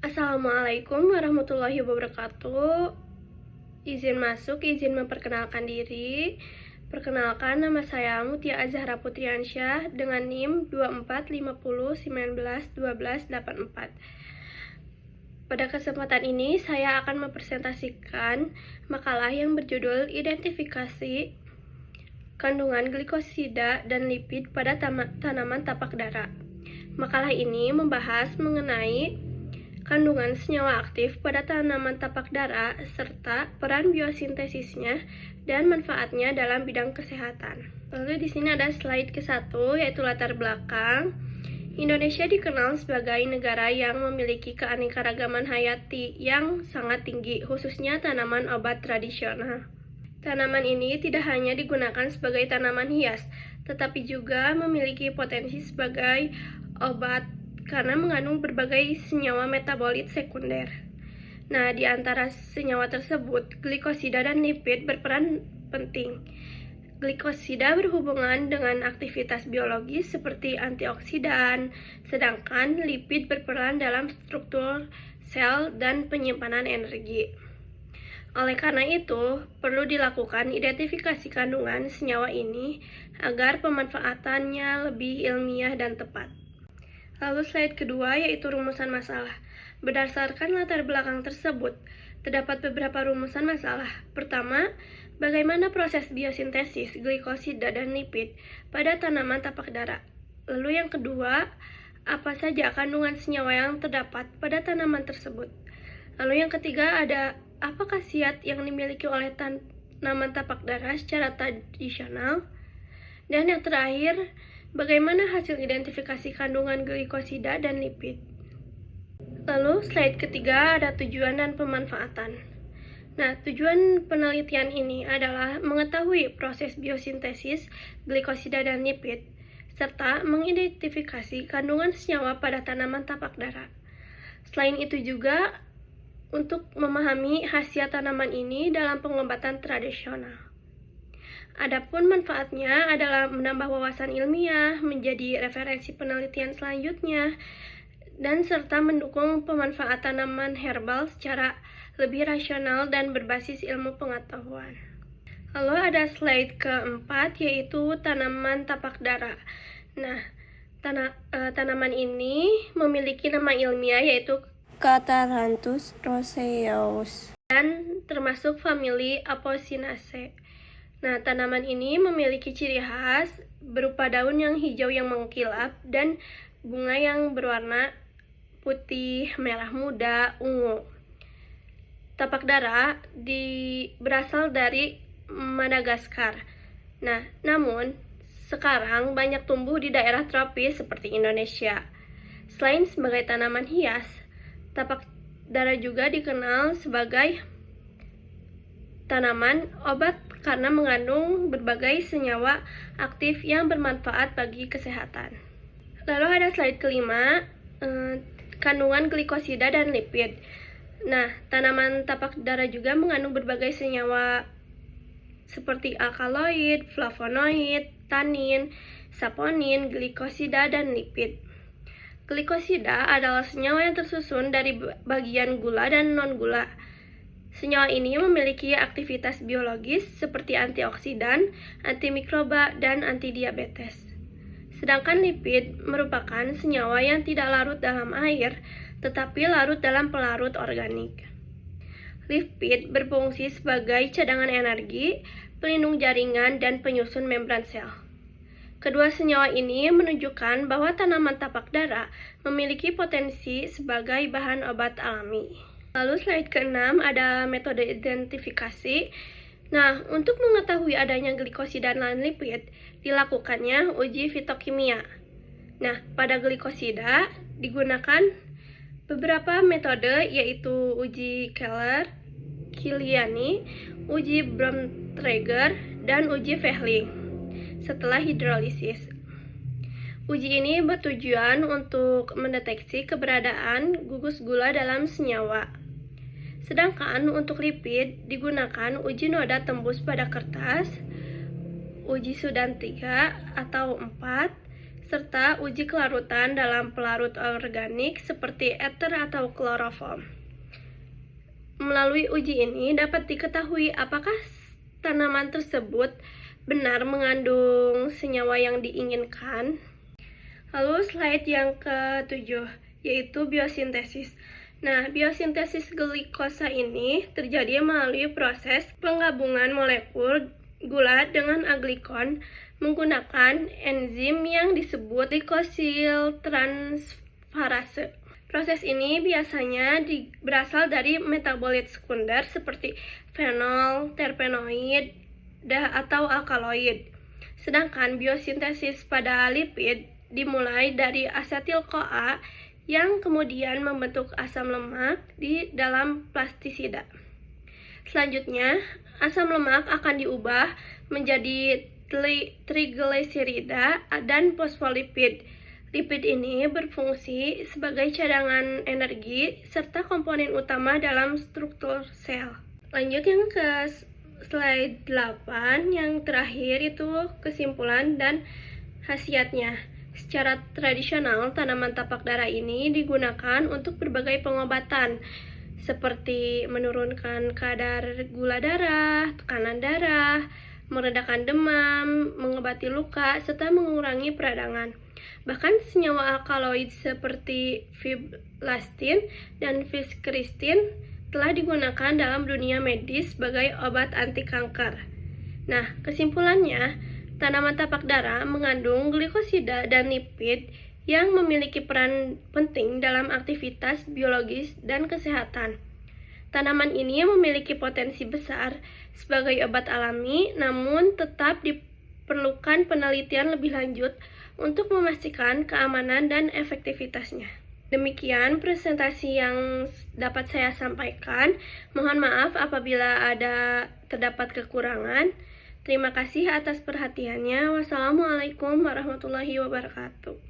Assalamualaikum warahmatullahi wabarakatuh. Izin masuk, izin memperkenalkan diri. Perkenalkan, nama saya Mutia Azhara Putriansyah dengan NIM 2450191284. Pada kesempatan ini, saya akan mempresentasikan makalah yang berjudul Identifikasi Kandungan Glikosida dan Lipid pada Tanaman Tapak Dara. Makalah ini membahas mengenai kandungan senyawa aktif pada tanaman tapak dara serta peran biosintesisnya dan manfaatnya dalam bidang kesehatan. Lalu di sini ada slide ke-1 yaitu latar belakang. Indonesia dikenal sebagai negara yang memiliki keanekaragaman hayati yang sangat tinggi, khususnya tanaman obat tradisional. Tanaman ini tidak hanya digunakan sebagai tanaman hias, tetapi juga memiliki potensi sebagai obat karena mengandung berbagai senyawa metabolit sekunder. Nah, di antara senyawa tersebut, glikosida dan lipid berperan penting. Glikosida berhubungan dengan aktivitas biologis seperti antioksidan, sedangkan lipid berperan dalam struktur sel dan penyimpanan energi. Oleh karena itu, perlu dilakukan identifikasi kandungan senyawa ini agar pemanfaatannya lebih ilmiah dan tepat. Lalu slide kedua yaitu rumusan masalah. Berdasarkan latar belakang tersebut, terdapat beberapa rumusan masalah. Pertama, bagaimana proses biosintesis glikosida dan lipid pada tanaman tapak dara. Lalu yang kedua, apa saja kandungan senyawa yang terdapat pada tanaman tersebut. Lalu yang ketiga ada apa khasiat yang dimiliki oleh tanaman tapak dara secara tradisional. Dan yang terakhir, bagaimana hasil identifikasi kandungan glikosida dan lipid. Lalu slide ketiga ada tujuan dan pemanfaatan. Nah, tujuan penelitian ini adalah mengetahui proses biosintesis glikosida dan lipid, serta mengidentifikasi kandungan senyawa pada tanaman tapak dara. Selain itu juga untuk memahami khasiat tanaman ini dalam pengobatan tradisional. Adapun manfaatnya adalah menambah wawasan ilmiah, menjadi referensi penelitian selanjutnya, dan serta mendukung pemanfaatan tanaman herbal secara lebih rasional dan berbasis ilmu pengetahuan. Lalu ada slide keempat yaitu tanaman tapak dara. Nah, tanaman ini memiliki nama ilmiah yaitu Catharanthus roseaus dan termasuk famili Apocynaceae. Nah, tanaman ini memiliki ciri khas berupa daun yang hijau yang mengkilap dan bunga yang berwarna putih, merah muda, ungu. Tapak dara berasal dari Madagaskar. Nah, namun sekarang banyak tumbuh di daerah tropis seperti Indonesia. Selain sebagai tanaman hias, tapak dara juga dikenal sebagai tanaman obat karena mengandung berbagai senyawa aktif yang bermanfaat bagi kesehatan. Lalu ada slide kelima, kandungan glikosida dan lipid. Nah, tanaman tapak dara juga mengandung berbagai senyawa seperti alkaloid, flavonoid, tanin, saponin, glikosida, dan lipid. Glikosida adalah senyawa yang tersusun dari bagian gula dan non-gula. Senyawa ini memiliki aktivitas biologis seperti antioksidan, antimikroba, dan antidiabetes. Sedangkan lipid merupakan senyawa yang tidak larut dalam air, tetapi larut dalam pelarut organik. Lipid berfungsi sebagai cadangan energi, pelindung jaringan, dan penyusun membran sel. Kedua senyawa ini menunjukkan bahwa tanaman tapak dara memiliki potensi sebagai bahan obat alami. Lalu slide ke-6 ada metode identifikasi. Nah, untuk mengetahui adanya glikosida dan lipid, dilakukannya uji fitokimia. Nah, pada glikosida digunakan beberapa metode yaitu uji Keller, Kiliani, uji Bromtrager, dan uji Fehling setelah hidrolisis. Uji ini bertujuan untuk mendeteksi keberadaan gugus gula dalam senyawa. Sedangkan untuk lipid digunakan uji noda tembus pada kertas, uji Sudan 3 atau 4, serta uji kelarutan dalam pelarut organik seperti ether atau kloroform. Melalui uji ini dapat diketahui apakah tanaman tersebut benar mengandung senyawa yang diinginkan. Lalu slide yang ke-7, yaitu biosintesis. Nah, biosintesis glikosa ini terjadi melalui proses penggabungan molekul gula dengan aglikon menggunakan enzim yang disebut glikosil transferase. Proses ini biasanya berasal dari metabolit sekunder seperti fenol, terpenoid, atau alkaloid. Sedangkan biosintesis pada lipid dimulai dari asetil-CoA yang kemudian membentuk asam lemak di dalam plastisida. Selanjutnya, asam lemak akan diubah menjadi trigliserida dan fosfolipid. Lipid ini berfungsi sebagai cadangan energi serta komponen utama dalam struktur sel. Lanjut yang ke slide 8, yang terakhir itu kesimpulan dan khasiatnya. Secara tradisional, tanaman tapak darah ini digunakan untuk berbagai pengobatan, seperti menurunkan kadar gula darah, tekanan darah, meredakan demam, mengobati luka, serta mengurangi peradangan. Bahkan senyawa alkaloid seperti fiblastin dan viskristin telah digunakan dalam dunia medis sebagai obat anti kanker. Nah, kesimpulannya, tanaman tapak darah mengandung glikosida dan lipid yang memiliki peran penting dalam aktivitas biologis dan kesehatan. Tanaman ini memiliki potensi besar sebagai obat alami, namun tetap diperlukan penelitian lebih lanjut untuk memastikan keamanan dan efektivitasnya. Demikian presentasi yang dapat saya sampaikan. Mohon maaf apabila terdapat kekurangan. Terima kasih atas perhatiannya. Wassalamualaikum warahmatullahi wabarakatuh.